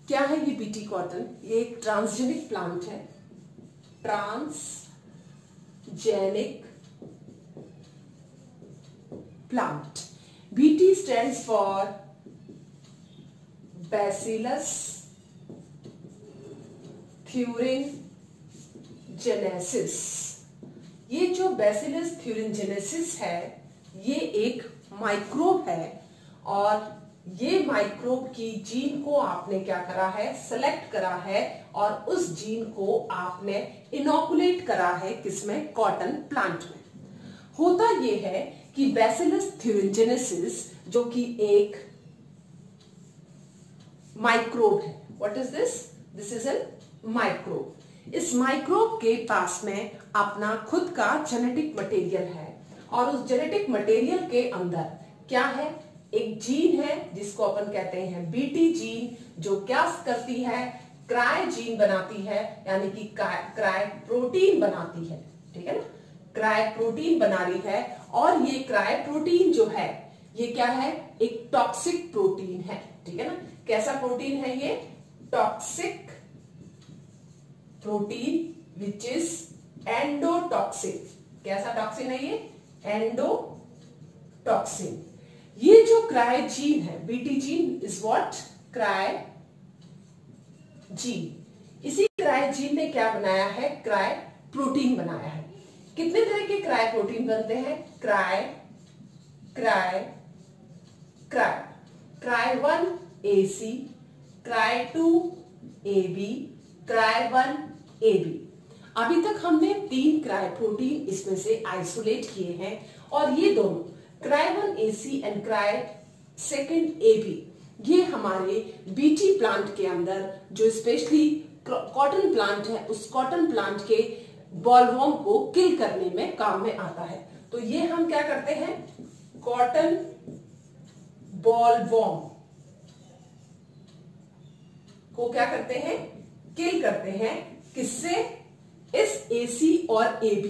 क्या है ये बीटी कॉटन? ये एक ट्रांसजेनिक प्लांट है। Transgenic plant. BT stands for bacillus thuringiensis. ये जो बैसिलस थ्यूरिनजेनेसिस है, ये एक माइक्रोब है। और ये माइक्रोब की जीन को आपने क्या करा है? सेलेक्ट करा है। और उस जीन को आपने इनोकुलेट करा है किसमें? कॉटन प्लांट में। होता ये है कि बैसिलस थ्यूरिनजेनेसिस जो कि एक माइक्रोब है। What is this? This is an microbe. इस माइक्रोब के पास में अपना खुद का जेनेटिक मटेरियल है। और उस जेनेटिक मटेरियल के अंदर क्या है? एक जीन है जिसको अपन कहते हैं बीटी जीन, जो क्या करती है? क्राय जीन बनाती है, यानी कि क्राय प्रोटीन बनाती है। ठीक है ना? क्राय प्रोटीन बना रही है। और ये क्राय प्रोटीन जो है ये क्या है? एक टॉक्सिक प्रोटीन है। ठीक है ना? कैसा प्रोटीन है ये? Toxic protein which is endotoxin. कैसा टॉक्सिन है ये? एंडोटॉक्सिन। ये जो क्राय जीन है, BT gene is what? Cry gene. इसी क्राय जीन ने क्या बनाया है? क्राय प्रोटीन बनाया है। कितने तरह के क्राय प्रोटीन बनते हैं? Cry cry cry cry 1 AC, cry 2 AB, cry 1 AB। अभी तक हमने 3 क्राय प्रोटीन इसमें से आइसोलेट किए हैं। और ये दोनों cry 1 AC and cry 2 AB, ये हमारे बीटी प्लांट के अंदर जो स्पेशली कॉटन प्लांट है उस कॉटन प्लांट के बॉलवॉर्म को किल करने में काम में आता है। तो ये हम क्या करते हैं, कॉटन बॉलवॉर्म को क्या करते हैं, किल करते हैं। किससे? इस AC और AB।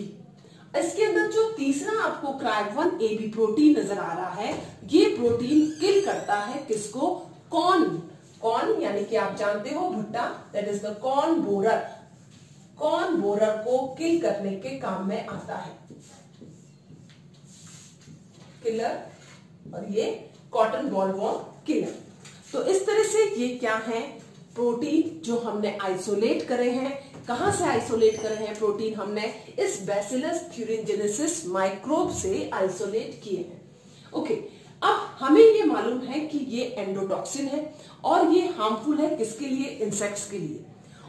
इसके अंदर जो तीसरा आपको क्राइब-1 AB प्रोटीन नजर आ रहा है, ये प्रोटीन किल करता है किसको? कॉर्न यानी कि आप जानते हो भुट्टा, that is the corn borer. Corn borer को किल करने के काम में आता है किलर, और ये कॉटन बॉलवॉर्म किलर। तो इस तरह से ये क्या है, प्रोटीन जो हमने आइसोलेट करे हैं। कहां से आइसोलेट करे हैं प्रोटीन? हमने इस बैसिलस थ्यूरिनजेनेसिस माइक्रोब से आइसोलेट किए हैं। ओके, अब हमें ये मालूम है कि ये एंडोटॉक्सिन है और ये हार्मफुल है किसके लिए? इंसेक्ट्स के लिए।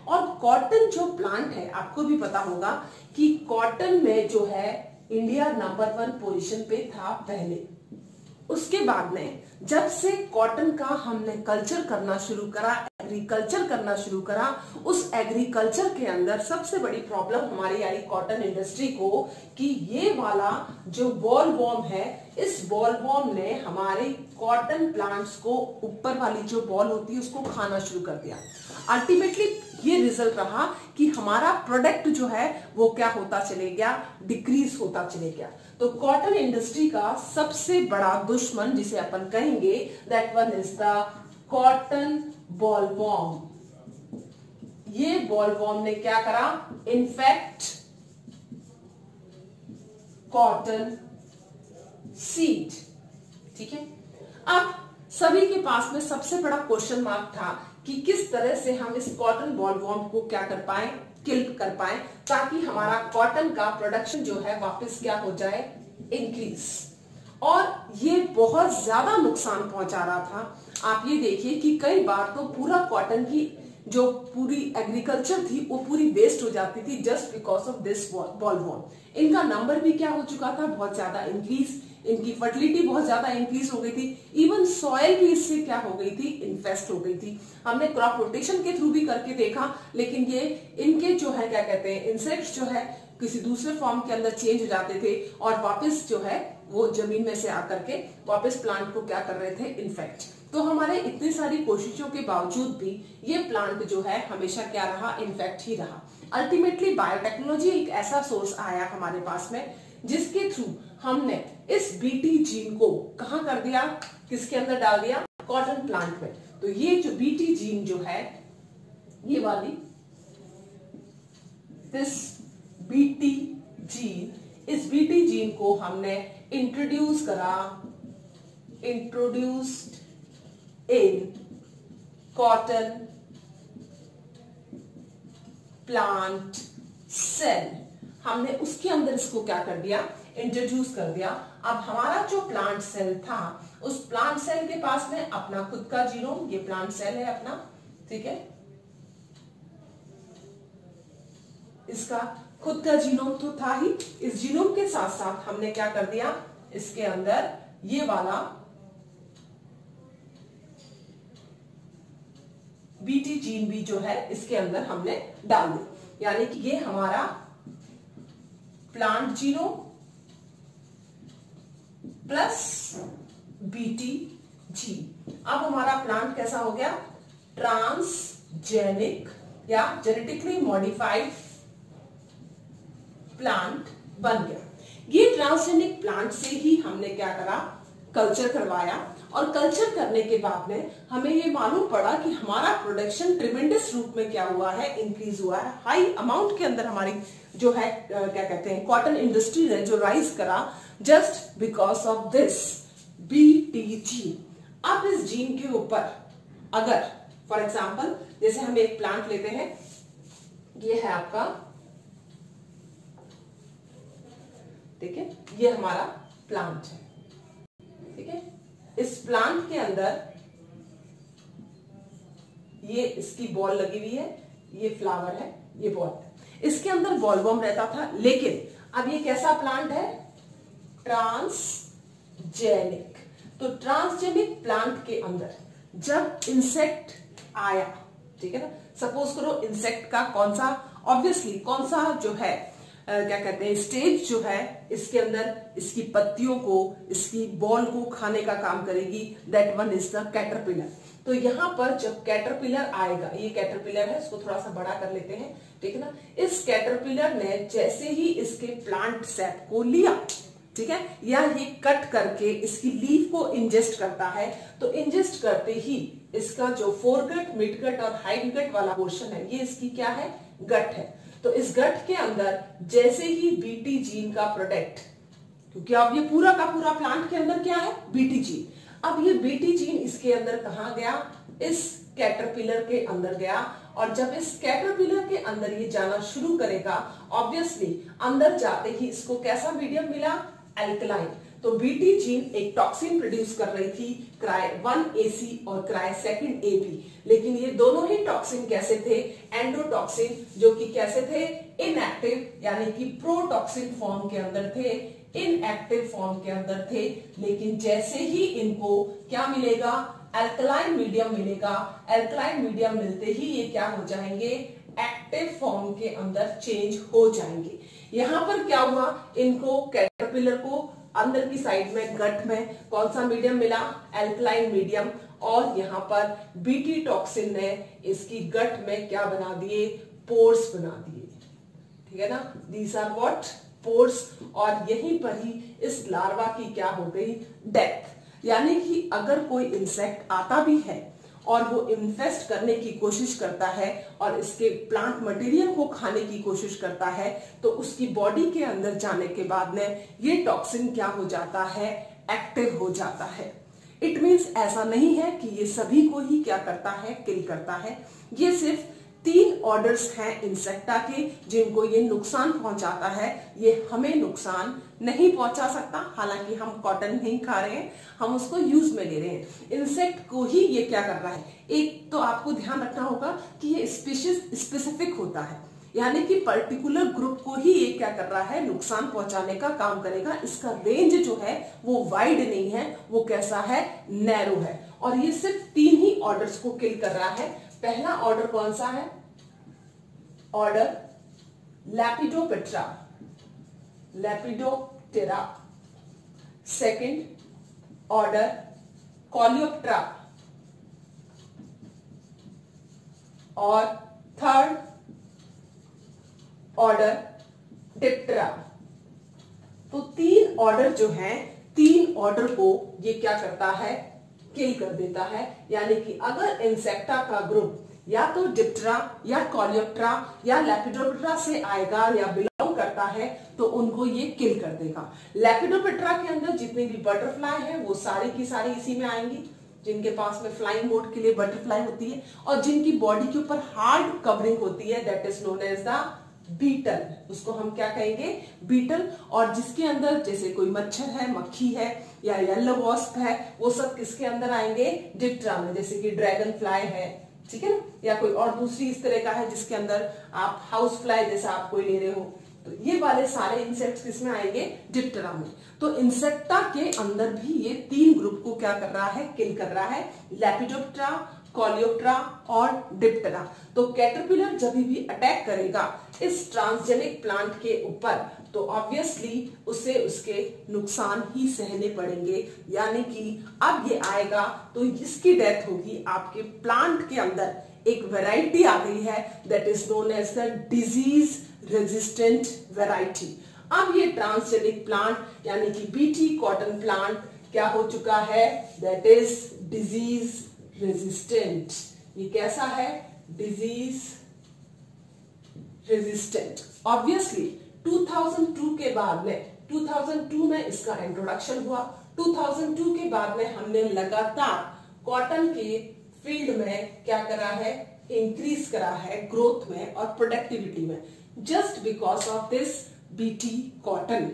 और कॉटन जो प्लांट है, आपको भी पता होगा कि कॉटन में जो है इंडिया नंबर 1 पोजीशन पे था पहले। उसके बाद में जब से कॉटन का हमने कल्चर करना शुरू करा, एग्रीकल्चर करना शुरू करा, उस एग्रीकल्चर के अंदर सबसे बड़ी प्रॉब्लम हमारी आई कॉटन इंडस्ट्री को कि ये वाला जो बॉलवॉर्म है, इस बॉलवॉर्म ने हमारे कॉटन प्लांट्स को, ऊपर वाली जो बॉल होती है उसको खाना शुरू कर दिया। अल्टीमेटली ये रिजल्ट रहा कि हमारा प्रोडक्ट जो है वो क्या होता चले गया, डिक्रीज होता चले गया। तो कॉटन इंडस्ट्री का सबसे बड़ा दुश्मन जिसे अपन कहेंगे, that one is the cotton bollworm. ये बॉलवॉर्म ने क्या करा? Infect cotton seed. ठीक है, अब सभी के पास में सबसे बड़ा क्वेश्चन मार्क था कि किस तरह से हम इस कॉटन बॉलवॉर्म को क्या कर पाए, किल कर पाए, ताकि हमारा कॉटन का प्रोडक्शन जो है वापस क्या हो जाए, इंक्रीज। और ये बहुत ज्यादा नुकसान पहुंचा रहा था। आप ये देखिए कि कई बार तो पूरा कॉटन की जो पूरी एग्रीकल्चर थी वो पूरी वेस्ट हो जाती थी just because of this bollworm. इनका नंबर भी क्या हो चुका था, बहुत ज्यादा इंक्रीज, इनकी फर्टिलिटी बहुत ज्यादा इंक्रीज हो गई थी, इवन सॉइल भी इससे क्या हो गई थी, इन्फेस्ट हो गई थी। हमने क्रॉप रोटेशन के थ्रू भी करके देखा, लेकिन ये इनके जो है क्या कहते हैं, इंसेक्ट्स जो है किसी दूसरे फॉर्म के अंदर चेंज हो जाते थे और वापस जो है वो जमीन में से आकर के वापस प्लांट को क्या कर रहे थे, इन्फेक्ट। तो हमारे इतनी सारी कोशिशों के बावजूद भी ये प्लांट जो है हमेशा क्या रहा, इन्फेक्ट ही रहा। अल्टीमेटली बायोटेक्नोलॉजी एक ऐसा सोर्स आया हमारे पास में जिसके थ्रू हमने इस बीटी जीन को कहां कर दिया, किसके अंदर डाल दिया, कॉटन प्लांट में। तो ये जो बीटी जीन जो है, ये वाली दिस बीटी जीन, इस बीटी जीन को हमने introduced in cotton plant cell. हमने उसके अंदर इसको क्या कर दिया, इंट्रोड्यूस कर दिया। अब हमारा जो प्लांट सेल था, उस प्लांट सेल के पास में अपना खुद का जीनोम, ये प्लांट सेल है अपना, ठीक है, इसका खुद का जीनोम तो था ही। इस जीनोम के साथ साथ हमने क्या कर दिया, इसके अंदर ये वाला बीटी जीन भी जो है इसके अंदर हमने डाल दी, यानी कि ये हमारा plant genome plus BT gene. अब हमारा प्लांट कैसा हो गया, ट्रांसजेनिक या जेनेटिकली मॉडिफाइड प्लांट बन गया। ये ट्रांसजेनिक प्लांट से ही हमने क्या करा, कल्चर करवाया। और कल्चर करने के बाद में हमें ये मालूम पड़ा कि हमारा प्रोडक्शन ट्रिमेंडस रूप में क्या हुआ है, इंक्रीज हुआ है। हाई अमाउंट के अंदर हमारी जो है क्या कहते हैं, कॉटन इंडस्ट्री ने जो राइज करा just because of this Bt gene. अब इस जीन के ऊपर अगर फॉर एग्जाम्पल जैसे हम एक प्लांट लेते हैं, ये है आपका, ठीक है, ये हमारा प्लांट है, ठीक है। इस प्लांट के अंदर ये इसकी बॉल लगी हुई है, ये फ्लावर है, ये बॉल है, इसके अंदर बॉलवॉर्म रहता था। लेकिन अब ये कैसा प्लांट है, ट्रांसजेनिक। तो ट्रांसजेनिक प्लांट के अंदर जब इंसेक्ट आया, ठीक है ना, सपोज करो इंसेक्ट का कौन सा, ऑब्वियसली कौन सा जो है क्या कहते हैं स्टेज जो है इसके अंदर इसकी पत्तियों को, इसकी बॉल को खाने का काम करेगी, that one is the caterpillar. तो यहाँ पर जब कैटरपिलर आएगा, ये कैटरपिलर है, इसको थोड़ा सा बड़ा कर लेते हैं, ठीक है ना। इस कैटरपिलर ने जैसे ही इसके प्लांट सेप को लिया, ठीक है, या ये कट करके इसकी लीफ को इंजेस्ट करता है, तो इंजेस्ट करते ही इसका जो फोरगट, मिडगट और हाइंडगट वाला पोर्शन है, ये इसकी क्या है, गट है। तो इस गट के अंदर जैसे ही बीटी जीन का प्रोडक्ट, क्योंकि अब ये पूरा का पूरा प्लांट के अंदर क्या है, बीटी जीन, अब ये बीटी जीन इसके अंदर कहां गया, इस कैटरपिलर के अंदर गया। और जब इस कैटरपिलर के अंदर ये जाना शुरू करेगा, ऑब्वियसली अंदर जाते ही इसको कैसा मीडियम मिला, एल्कलाइन। तो बीटी जीन एक टॉक्सिन प्रोड्यूस कर रही थी, क्राई 1AC और क्राई 2AB, लेकिन ये दोनों ही टॉक्सिन कैसे थे, एंडोटॉक्सिन, जो कि कैसे थे, इनएक्टिव यानी कि प्रोटॉक्सिन फॉर्म के अंदर थे, इनएक्टिव फॉर्म के अंदर थे। लेकिन जैसे ही इनको क्या मिलेगा, एल्कलाइन मीडियम मिलेगा, एल्कलाइन मीडियम मिलते ही ये क्या हो जाएंगे, एक्टिव फॉर्म के अंदर चेंज हो जाएंगे। यहां पर क्या हुआ, इनको कैटरपिलर को अंदर की साइड में गट में कौन सा मीडियम मिला, एल्कलाइन मीडियम, और यहाँ पर बीटी टॉक्सिन ने इसकी गट में क्या बना दिए, पोर्स बना दिए, ठीक है ना, दीज आर व्हाट, पोर्स। और यहीं पर ही इस लार्वा की क्या हो गई, डेथ। यानी कि अगर कोई इंसेक्ट आता भी है और वो इन्फेस्ट करने की कोशिश करता है और इसके प्लांट मटेरियल को खाने की कोशिश करता है, तो उसकी बॉडी के अंदर जाने के बाद में ये टॉक्सिन क्या हो जाता है, एक्टिव हो जाता है। इट मीन्स ऐसा नहीं है कि ये सभी को ही क्या करता है, किल करता है। ये सिर्फ 3 ऑर्डर्स हैं इंसेक्टा के जिनको ये नुकसान पहुंचाता है। ये हमें नुकसान नहीं पहुंचा सकता, हालांकि हम कॉटन नहीं खा रहे हैं, हम उसको यूज में ले रहे हैं। इंसेक्ट को ही ये क्या कर रहा है, एक तो आपको ध्यान रखना होगा कि ये स्पीशीज स्पेसिफिक होता है, यानी कि पर्टिकुलर ग्रुप को ही ये क्या कर रहा है, नुकसान पहुंचाने का काम करेगा। इसका रेंज जो है वो वाइड नहीं है, वो कैसा है, नैरो है। और ये सिर्फ 3 ही ऑर्डर्स को किल कर रहा है। पहला ऑर्डर कौन सा है, order lepidoptera, lepidoptera. Second order Coleoptera, और थर्ड ऑर्डर डिप्टेरा। तो 3 ऑर्डर जो हैं, 3 ऑर्डर को ये क्या करता है, किल कर देता है। यानी कि अगर इंसेक्टा का ग्रुप या तो डिप्टेरा या कोलियोप्टेरा या लेपिडोप्टेरा से आएगा या बिलोंग करता है, तो उनको ये किल कर देगा। लेपिडोप्टेरा के अंदर जितने भी बटरफ्लाई हैं वो सारी की सारी इसी में आएंगी, जिनके पास में फ्लाइंग मोड के लिए बटरफ्लाई होती है और जिनकी बॉडी के ऊपर हार्ड कवरिंग होती है, that is known as the beetle. उसको हम क्या कहेंगे, बीटल। और जिसके अंदर जैसे कोई मच्छर है, मक्खी है या येलो वॉस्प है, वो सब किसके अंदर आएंगे, डिप्टेरा में, जैसे कि ड्रैगन फ्लाई है, ठीक है ना, या कोई और दूसरी इस तरह का है जिसके अंदर आप हाउस फ्लाई जैसा आप कोई ले रहे हो, तो ये वाले सारे इंसेक्ट्स किसमें आएंगे, डिप्टेरा में। तो इंसेक्टा के अंदर भी ये 3 ग्रुप को क्या कर रहा है, किल कर रहा है, लेपिडोप्टेरा, कोलियोप्टेरा और डिप्टेरा। तो कैटरपिलर जब भी अटैक करेगा इस ट्रांसजेनिक प्लांट के ऊपर, तो ऑब्वियसली उसे उसके नुकसान ही सहने पड़ेंगे। यानी कि अब ये आएगा तो इसकी डेथ होगी। आपके प्लांट के अंदर एक वैरायटी आ गई है, that is known as the disease resistant variety. अब ये ट्रांसजेनिक प्लांट यानी कि बीटी कॉटन प्लांट क्या हो चुका है, दैट इज डिजीज रेजिस्टेंट। ये कैसा है, डिजीज रेजिस्टेंट। ऑब्वियसली 2002 के बाद में, 2002 में इसका इंट्रोडक्शन हुआ। 2002 के बाद में हमने लगातार कॉटन के फील्ड में क्या करा है, इंक्रीज करा है ग्रोथ में और प्रोडक्टिविटी में, just because of this BT cotton.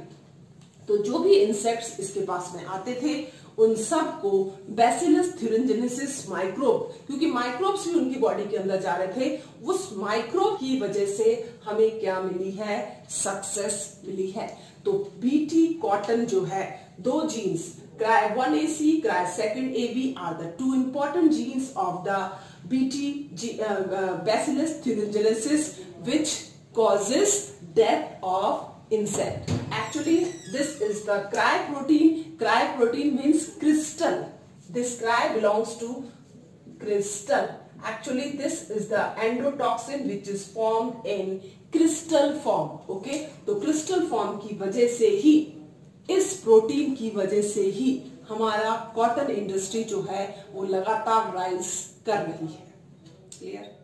तो जो भी इंसेक्ट्स इसके पास में आते थे उन सब को बैसिलस थ्यूरिंजेनेसिस माइक्रोब, क्योंकि माइक्रोब्स भी उनकी बॉडी के अंदर जा रहे थे, उस माइक्रोब की वजह से हमें क्या मिली है, सक्सेस मिली है। तो बीटी कॉटन जो है, 2 genes cry 1AC, cry 2AB are the 2 important genes of the Bacillus thuringiensis, which causes death of insect. Actually, this is the cry protein. Cry protein means crystal. This cry belongs to crystal. Actually, this is the endotoxin which is formed in crystal form. Okay, तो crystal form की वजह से ही, इस प्रोटीन की वजह से ही हमारा कॉटन इंडस्ट्री जो है वो लगातार राइज कर रही है. क्लियर?